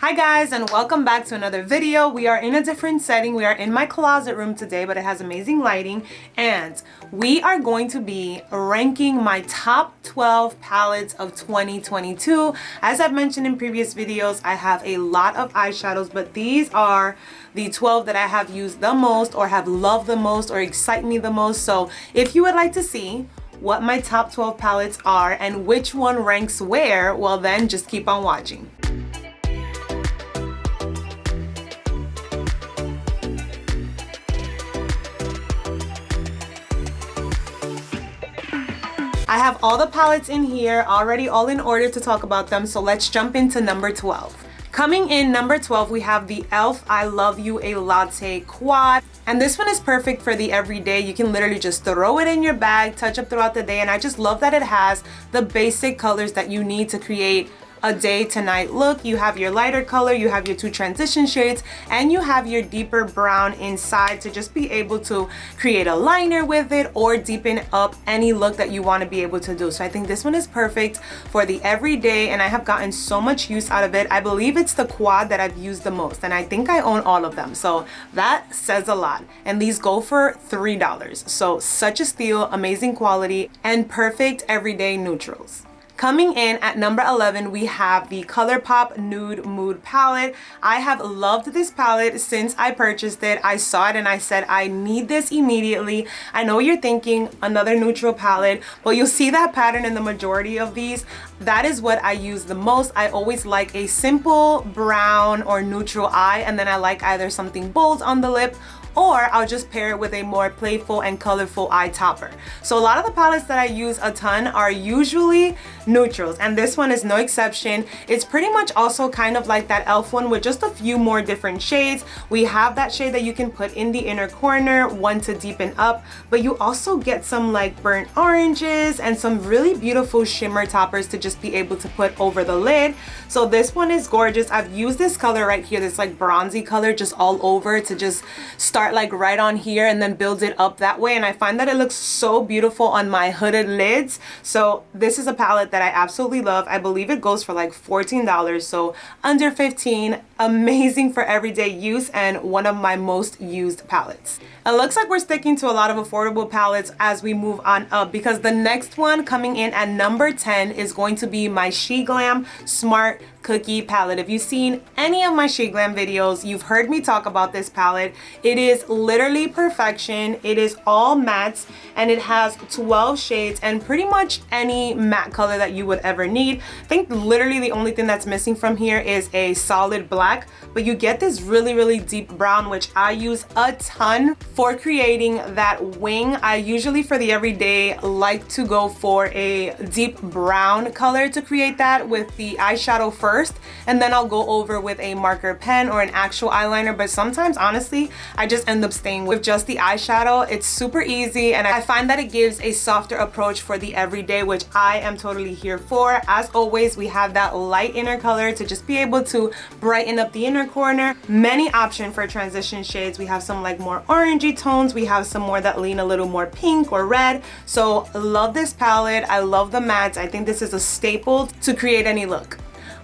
Hi guys, and welcome back to another video. We are in a different setting. We are in my closet room today, but it has amazing lighting, and we are going to be ranking my top 12 palettes of 2022. As I've mentioned in previous videos, I have a lot of eyeshadows, but these are the 12 that I have used the most or have loved the most or excite me the most. So if you would like to see what my top 12 palettes are and which one ranks where, well then just keep on watching. I have all the palettes in here already, all in order to talk about them, so let's jump into number 12. Coming in number 12, we have the e.l.f. I Love You a Latte Quad. And this one is perfect for the everyday. You can literally just throw it in your bag, touch up throughout the day, and I just love that it has the basic colors that you need to create a day to night look. You have your lighter color, you have your two transition shades, and you have your deeper brown inside to just be able to create a liner with it or deepen up any look that you want to be able to do. So I think this one is perfect for the everyday, and I have gotten so much use out of it. I believe it's the quad that I've used the most, and I think I own all of them, so that says a lot. And these go for $3, so such a steal, amazing quality, and perfect everyday neutrals. Coming in at number 11, we have the Colourpop Nude Mood palette. I have loved this palette since I purchased it. I saw it and I said, I need this immediately. I know you're thinking another neutral palette, but you'll see that pattern in the majority of these. That is what I use the most. I always like a simple brown or neutral eye, and then I like either something bold on the lip, or I'll just pair it with a more playful and colorful eye topper. So a lot of the palettes that I use a ton are usually neutrals, and this one is no exception. It's pretty much also kind of like that e.l.f. one with just a few more different shades. We have that shade that you can put in the inner corner, one to deepen up, but you also get some like burnt oranges and some really beautiful shimmer toppers to just be able to put over the lid. So this one is gorgeous. I've used this color right here, this like bronzy color, just all over to just start like right on here and then build it up that way, and I find that it looks so beautiful on my hooded lids. So this is a palette that I absolutely love. I believe it goes for like $14, so under 15. Amazing for everyday use and one of my most used palettes. It looks like we're sticking to a lot of affordable palettes as we move on up, because the next one coming in at number 10 is going to be my Sheglam Smart Cookie palette. If you've seen any of my Sheglam videos, you've heard me talk about this palette. It is literally perfection. It is all mattes and it has 12 shades and pretty much any matte color that you would ever need. I think literally the only thing that's missing from here is a solid black, but you get this really deep brown, which I use a ton for creating that wing. I usually for the everyday like to go for a deep brown color to create that with the eyeshadow first, and then I'll go over with a marker pen or an actual eyeliner. But sometimes honestly I just end up staying with just the eyeshadow. It's super easy, and I find that it gives a softer approach for the everyday, which I am totally here for. As always, we have that light inner color to just be able to brighten up the inner corner. Many options for transition shades. We have some like more orangey tones, we have some more that lean a little more pink or red. So love this palette. I love the mattes. I think this is a staple to create any look.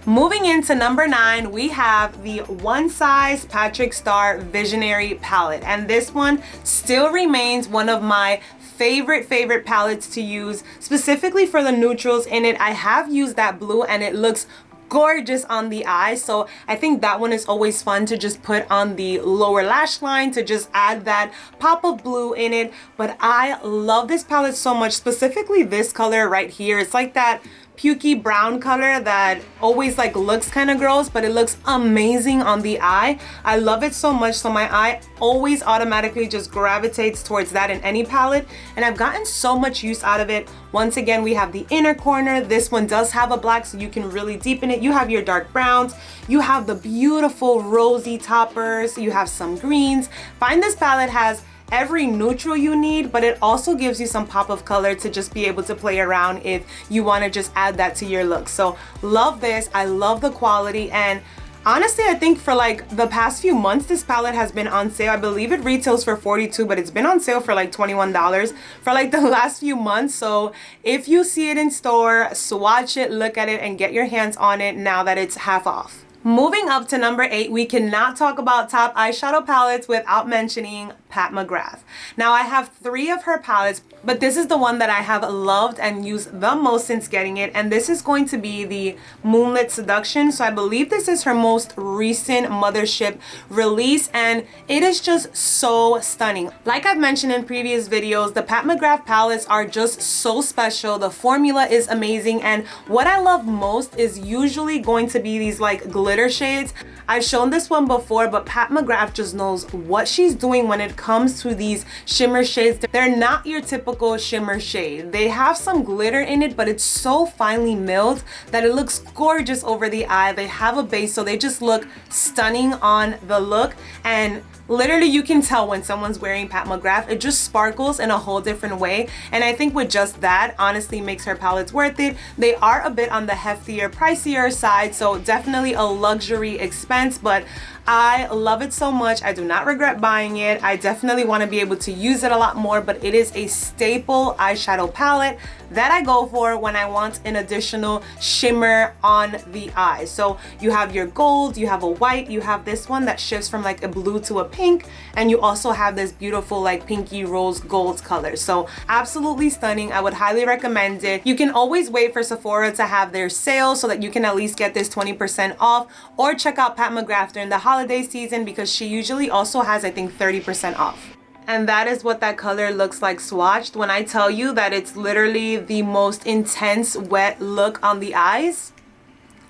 Moving into number 9, we have the One Size Patrick Starrr Visionary palette, and this one still remains one of my favorite palettes to use, specifically for the neutrals in it. I have used that blue and it looks gorgeous on the eye, so I think that one is always fun to just put on the lower lash line to just add that pop of blue in it. But I love this palette so much, specifically this color right here. It's like that pukey brown color that always like looks kind of gross, but it looks amazing on the eye. I love it so much, so my eye always automatically just gravitates towards that in any palette, and I've gotten so much use out of it. Once again, we have the inner corner. This one does have a black, so you can really deepen it. You have your dark browns, you have the beautiful rosy toppers, you have some greens. Find this palette has every neutral you need, but it also gives you some pop of color to just be able to play around if you want to just add that to your look. So love this. I love the quality, and honestly I think for like the past few months this palette has been on sale. I believe it retails for $42, but it's been on sale for like $21 for like the last few months. So if you see it in store, swatch it, look at it, and get your hands on it now that it's half off. Moving up to number 8, we cannot talk about top eyeshadow palettes without mentioning Pat McGrath. Now I have 3 of her palettes, but this is the one that I have loved and used the most since getting it, and this is going to be the Moonlit Seduction. So I believe this is her most recent mothership release, and it is just so stunning. Like I've mentioned in previous videos, the Pat McGrath palettes are just so special. The formula is amazing, and what I love most is usually going to be these like glitter shades. I've shown this one before, but Pat McGrath just knows what she's doing when it comes to these shimmer shades. They're not your typical shimmer shade. They have some glitter in it, but it's so finely milled that it looks gorgeous over the eye. They have a base, so they just look stunning on the look, and literally you can tell when someone's wearing Pat McGrath. It just sparkles in a whole different way, and I think with just that honestly makes her palettes worth it. They are a bit on the heftier, pricier side, so definitely a luxury expense, but I love it so much. I do not regret buying it. I definitely want to be able to use it a lot more, but it is a staple eyeshadow palette that I go for when I want an additional shimmer on the eye. So you have your gold, you have a white, you have this one that shifts from like a blue to a pink, and you also have this beautiful like pinky rose gold color. So absolutely stunning. I would highly recommend it. You can always wait for Sephora to have their sale so that you can at least get this 20% off, or check out Pat McGrath during the holiday season because she usually also has, I think, 30% off. And that is what that color looks like swatched. When I tell you that it's literally the most intense wet look on the eyes,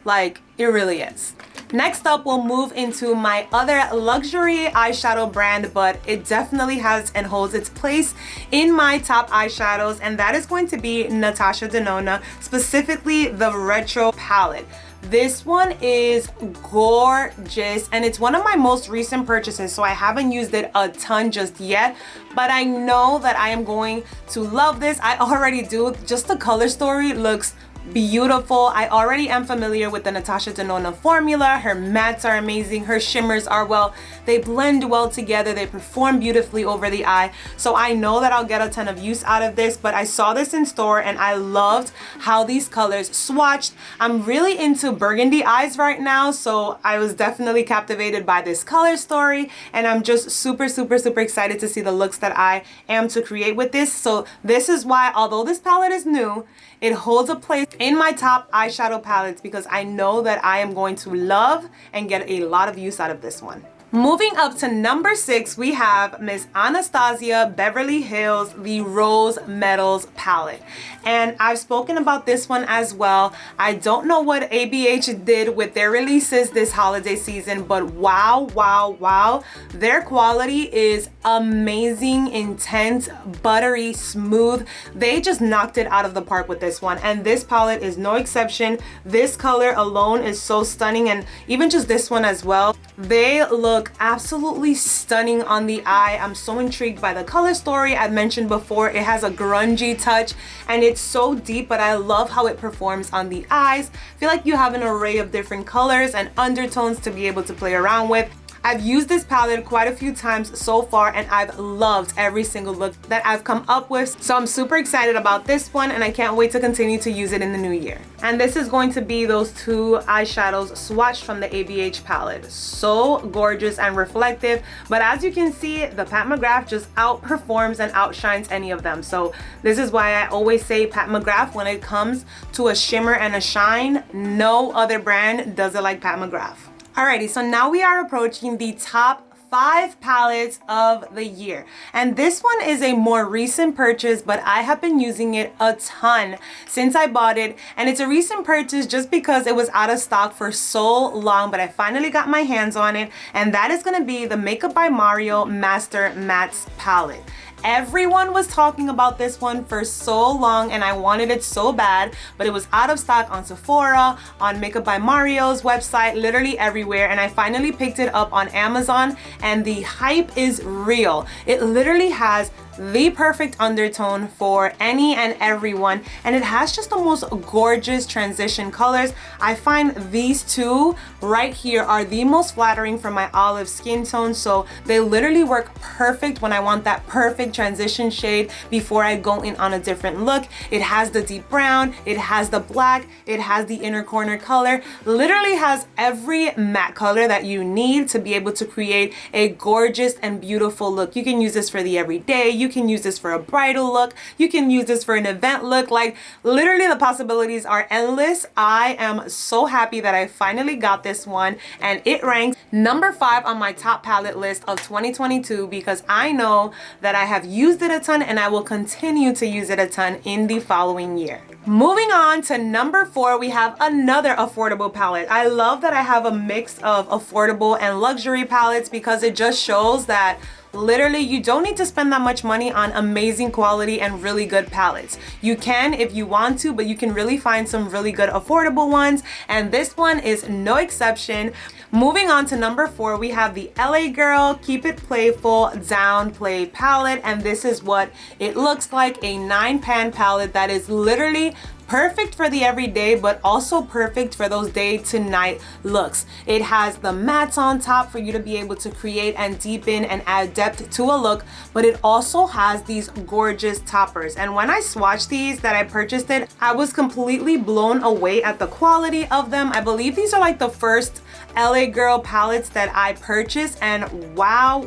like it really is. Next up, we'll move into my other luxury eyeshadow brand, but it definitely has and holds its place in my top eyeshadows, and that is going to be Natasha Denona, specifically the Retro palette. This one is gorgeous, and it's one of my most recent purchases, so I haven't used it a ton just yet, but I know that I am going to love this. I already do. Just the color story looks beautiful. I already am familiar with the Natasha Denona formula. Her mattes are amazing. Her shimmers are, well, they blend well together. They perform beautifully over the eye. So I know that I'll get a ton of use out of this, but I saw this in store and I loved how these colors swatched. I'm really into burgundy eyes right now, so I was definitely captivated by this color story, and I'm just super excited to see the looks that I am to create with this. So this is why, although this palette is new, it holds a place in my top eyeshadow palettes because I know that I am going to love and get a lot of use out of this one. Moving up to number 6, we have Miss Anastasia Beverly Hills, the Rose Metals palette. And I've spoken about this one as well. I don't know what ABH did with their releases this holiday season, but wow. Their quality is amazing, intense, buttery, smooth. They just knocked it out of the park with this one, and this palette is no exception. This color alone is so stunning, and even just this one as well. They look absolutely stunning on the eye. I'm so intrigued by the color story. I've mentioned before, it has a grungy touch and it's so deep, but I love how it performs on the eyes. I feel like you have an array of different colors and undertones to be able to play around with. I've used this palette quite a few times so far, and I've loved every single look that I've come up with. So I'm super excited about this one, and I can't wait to continue to use it in the new year. And this is going to be those 2 eyeshadows swatched from the ABH palette. So gorgeous and reflective, but as you can see, the Pat McGrath just outperforms and outshines any of them. So this is why I always say Pat McGrath, when it comes to a shimmer and a shine, no other brand does it like Pat McGrath. Alrighty, so now we are approaching the top 5 palettes of the year, and this one is a more recent purchase, but I have been using it a ton since I bought it, and it's a recent purchase just because it was out of stock for so long, but I finally got my hands on it, and that is going to be the Makeup by Mario Master Mattes palette. Everyone was talking about this one for so long, and I wanted it so bad, but it was out of stock on Sephora, on Makeup by Mario's website, literally everywhere, and I finally picked it up on Amazon, and the hype is real. It literally has the perfect undertone for any and everyone, and it has just the most gorgeous transition colors. I find these two right here are the most flattering for my olive skin tone, so they literally work perfect when I want that perfect transition shade before I go in on a different look. It has the deep brown, it has the black, it has the inner corner color, literally has every matte color that you need to be able to create a gorgeous and beautiful look. You can use this for the everyday, you can use this for a bridal look, you can use this for an event look. Like, literally the possibilities are endless. I am so happy that I finally got this one, and it ranks number 5 on my top palette list of 2022 because I know that I have used it a ton and I will continue to use it a ton in the following year. Moving on to number 4, we have another affordable palette. I love that I have a mix of affordable and luxury palettes because it just shows that literally you don't need to spend that much money on amazing quality and really good palettes. You can if you want to, but you can really find some really good affordable ones, and this one is no exception. Moving on to number 4, we have the L.A Girl Keep It Playful Downplay palette, and this is what it looks like, a 9-pan palette that is literally perfect for the everyday, but also perfect for those day to night looks. It has the mattes on top for you to be able to create and deepen and add depth to a look, but it also has these gorgeous toppers. And when I swatched these that I purchased it, I was completely blown away at the quality of them. I believe these are like the first L.A Girl palettes that I purchased, and wow.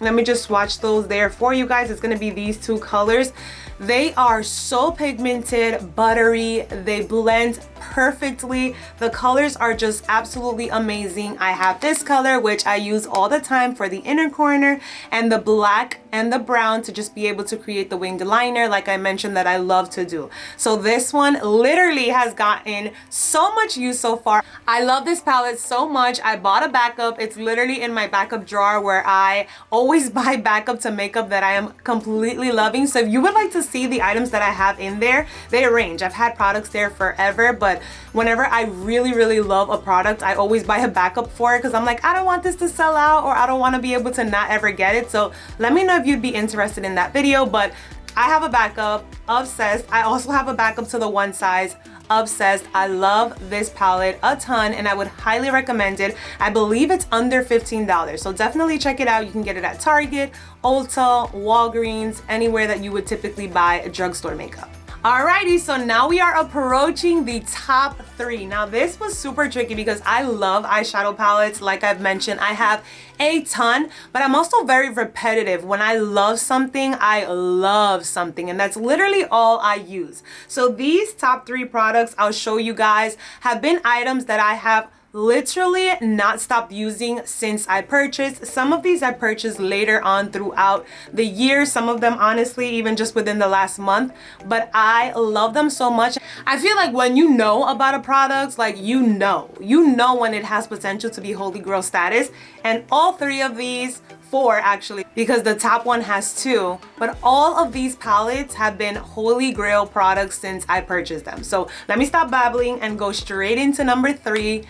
Let me just swatch those there for you guys. It's gonna be these two colors. They are so pigmented, buttery, they blend perfectly. The colors are just absolutely amazing. I have this color, which I use all the time for the inner corner, and the black and the brown to just be able to create the winged liner, like I mentioned that I love to do. So this one literally has gotten so much use so far. I love this palette so much. I bought a backup. It's literally in my backup drawer where I always buy backup to makeup that I am completely loving. So if you would like to see the items that I have in there, they range. I've had products there forever, but whenever I really love a product, I always buy a backup for it because I'm like, I don't want this to sell out, or I don't want to be able to not ever get it. So let me know if you'd be interested in that video. But I have a backup, obsessed. I also have a backup to the one size, obsessed. I love this palette a ton and I would highly recommend it. I believe it's under $15, so definitely check it out. You can get it at Target, Ulta, Walgreens, anywhere that you would typically buy drugstore makeup. Alrighty, so now we are approaching the top 3. Now this was super tricky because I love eyeshadow palettes. Like I've mentioned, I have a ton, but I'm also very repetitive. When I love something, I love something, and that's literally all I use. So these top 3 products I'll show you guys have been items that I have literally not stopped using since I purchased. Some of these I purchased later on throughout the year, some of them honestly even just within the last month, but I love them so much. I feel like when you know about a product, like you know when it has potential to be holy grail status, and all 3 of these, 4 actually, because the top one has 2, but all of these palettes have been holy grail products since I purchased them. So let me stop babbling and go straight into number 3.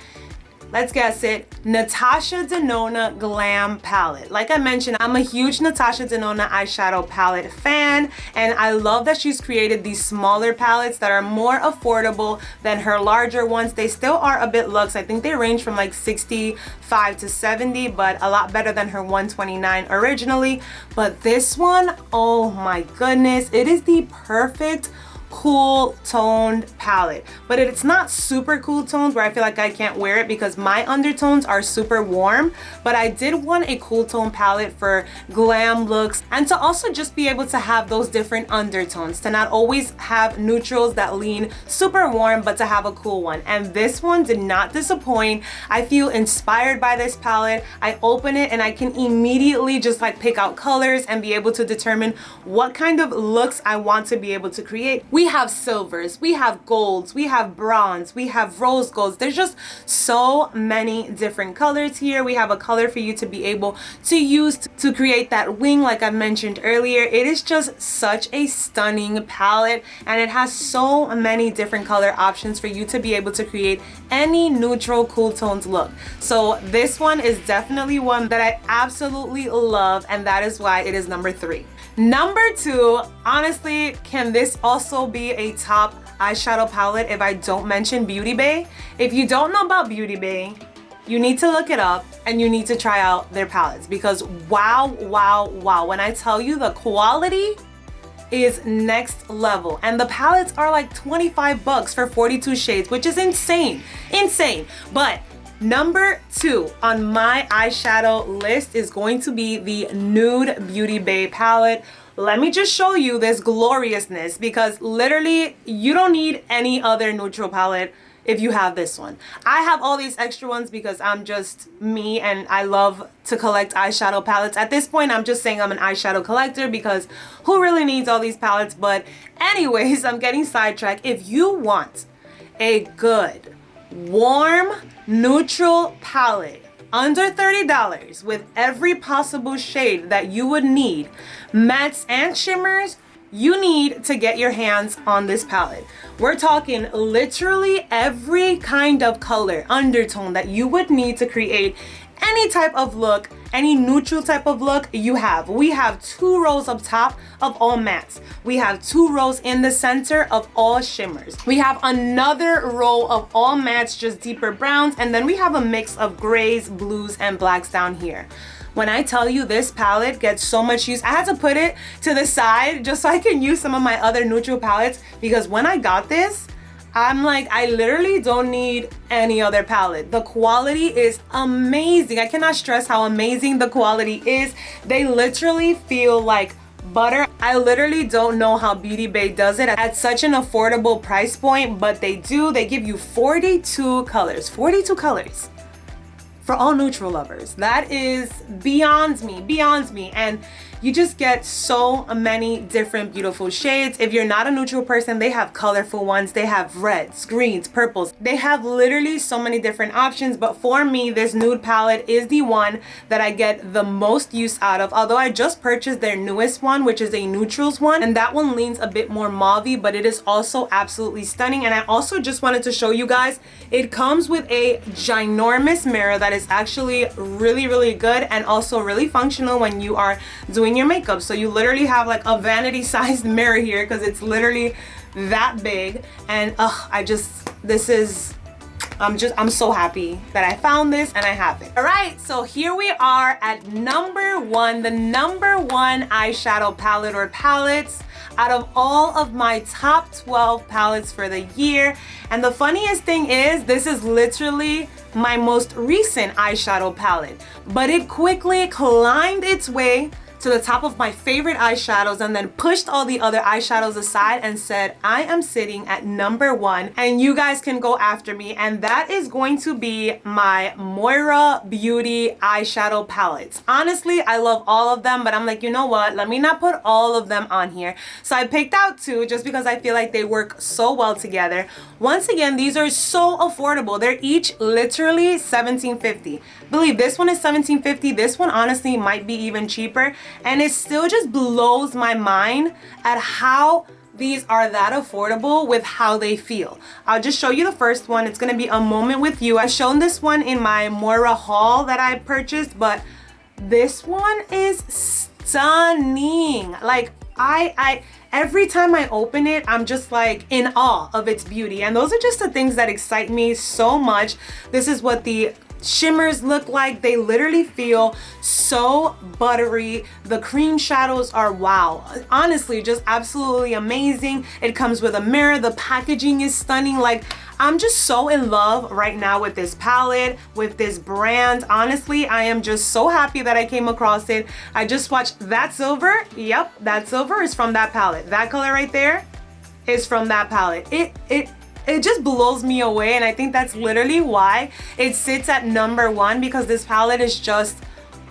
Let's guess it. Natasha Denona Glam palette. Like I mentioned, I'm a huge Natasha Denona eyeshadow palette fan, and I love that she's created these smaller palettes that are more affordable than her larger ones. They still are a bit luxe. I think they range from like 65 to 70, but a lot better than her 129 originally. But this one, oh my goodness, it is the perfect cool toned palette, but it's not super cool tones where I feel like I can't wear it because my undertones are super warm. But I did want a cool tone palette for glam looks, and to also just be able to have those different undertones, to not always have neutrals that lean super warm, but to have a cool one. And this one did not disappoint. I feel inspired by this palette. I open it and I can immediately just like pick out colors and be able to determine what kind of looks I want to be able to create. We have silvers, we have golds, we have bronze, we have rose golds. There's just so many different colors here. We have a color for you to be able to use to create that wing like I mentioned earlier. It is just such a stunning palette, and it has so many different color options for you to be able to create any neutral cool tones look. So this one is definitely one that I absolutely love, and that is why it is number 3. Number 2, honestly, can this also be a top eyeshadow palette if I don't mention Beauty Bay? If you don't know about Beauty Bay, you need to look it up and you need to try out their palettes, because wow, wow, wow. When I tell you, the quality is next level, and the palettes are like 25 bucks for 42 shades, which is insane, insane. But number 2 on my eyeshadow list is going to be the Nude Beauty Bay palette. Let me just show you this gloriousness, because literally you don't need any other neutral palette if you have this one. I have all these extra ones because I'm just me and I love to collect eyeshadow palettes. At this point, I'm just saying I'm an eyeshadow collector, because who really needs all these palettes? But anyways, I'm getting sidetracked. If you want a good, warm, neutral palette under $30 with every possible shade that you would need, mattes and shimmers, you need to get your hands on this palette. We're talking literally every kind of color undertone that you would need to create any type of look, any neutral type of look you have. We have 2 rows up top of all mattes. We have 2 rows in the center of all shimmers. We have another row of all mattes, just deeper browns, and then we have a mix of grays, blues, and blacks down here. When I tell you this palette gets so much use, I had to put it to the side just so I can use some of my other neutral palettes, because when I got this, I'm like, I literally don't need any other palette. The quality is amazing. I cannot stress how amazing the quality is. They literally feel like butter. I literally don't know how Beauty Bay does it at such an affordable price point, but they do. They give you 42 colors. 42 colors for all neutral lovers. That is beyond me, beyond me. And you just get so many different beautiful shades. If you're not a neutral person, they have colorful ones. They have reds, greens, purples. They have literally so many different options. But for me, this nude palette is the one that I get the most use out of. Although I just purchased their newest one, which is a neutrals one, and that one leans a bit more mauve-y, but it is also absolutely stunning. And I also just wanted to show you guys, it comes with a ginormous mirror that is actually really, really good and also really functional when you are doing your makeup. So you literally have like a vanity sized mirror here, because it's literally that big. And I'm so happy that I found this and I have it. All right, so here we are at number 1, the number 1 eyeshadow palette or palettes out of all of my top 12 palettes for the year. And the funniest thing is, this is literally my most recent eyeshadow palette, but it quickly climbed its way to the top of my favorite eyeshadows and then pushed all the other eyeshadows aside and said, I am sitting at number 1 and you guys can go after me. And that is going to be my Moira Beauty eyeshadow palettes. Honestly, I love all of them, but I'm like, you know what? Let me not put all of them on here. So I picked out 2 just because I feel like they work so well together. Once again, these are so affordable. They're each literally $17.50. Believe this one is $17.50. This one honestly might be even cheaper. And it still just blows my mind at how these are that affordable with how they feel. I'll just show you the first one. It's gonna be A Moment With You. I've shown this one in my Moira haul that I purchased, but this one is stunning. Like I every time I open it, I'm just like in awe of its beauty. And those are just the things that excite me so much. This is what the shimmers look like. They literally feel so buttery. The cream shadows are wow. Honestly, just absolutely amazing. It comes with a mirror. The packaging is stunning. Like, I'm just so in love right now with this palette, with this brand. Honestly, I am just so happy that I came across it. I just watched That Silver. Yep, That Silver is from that palette. That color right there is from that palette. It just blows me away, and I think that's literally why it sits at number 1, because this palette is just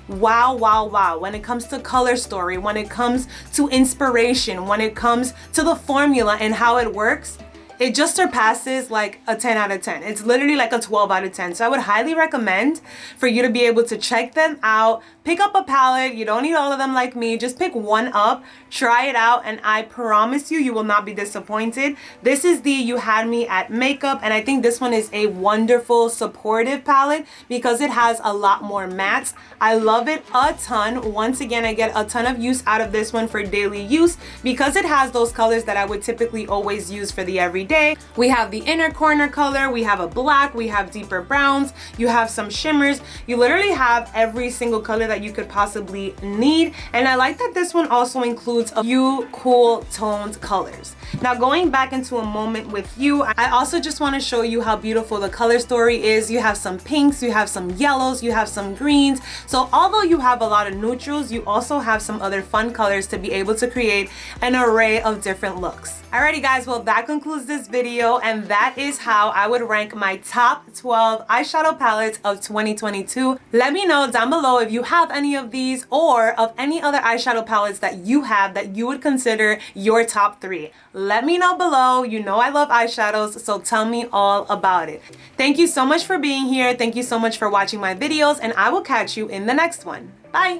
wow, wow, wow. When it comes to color story, when it comes to inspiration, when it comes to the formula and how it works, it just surpasses like a 10 out of 10. It's literally like a 12 out of 10. So I would highly recommend for you to be able to check them out. Pick up a palette. You don't need all of them like me. Just pick one up, try it out, and I promise you, you will not be disappointed. This is the You Had Me at Makeup, and I think this one is a wonderful supportive palette because it has a lot more mattes. I love it a ton. Once again, I get a ton of use out of this one for daily use because it has those colors that I would typically always use for the everyday. We have the inner corner color, we have a black, we have deeper browns, you have some shimmers. You literally have every single color that you could possibly need, and I like that this one also includes a few cool toned colors. Now going back into a moment with you, I also just want to show you how beautiful the color story is. You have some pinks, you have some yellows, you have some greens. So although you have a lot of neutrals, you also have some other fun colors to be able to create an array of different looks. Alrighty guys, well that concludes this video, and that is how I would rank my top 12 eyeshadow palettes of 2022. Let me know down below if you have any of these or of any other eyeshadow palettes that you have that you would consider your top 3. Let me know below. You know I love eyeshadows, so tell me all about it. Thank you so much for being here. Thank you so much for watching my videos, and I will catch you in the next one. Bye!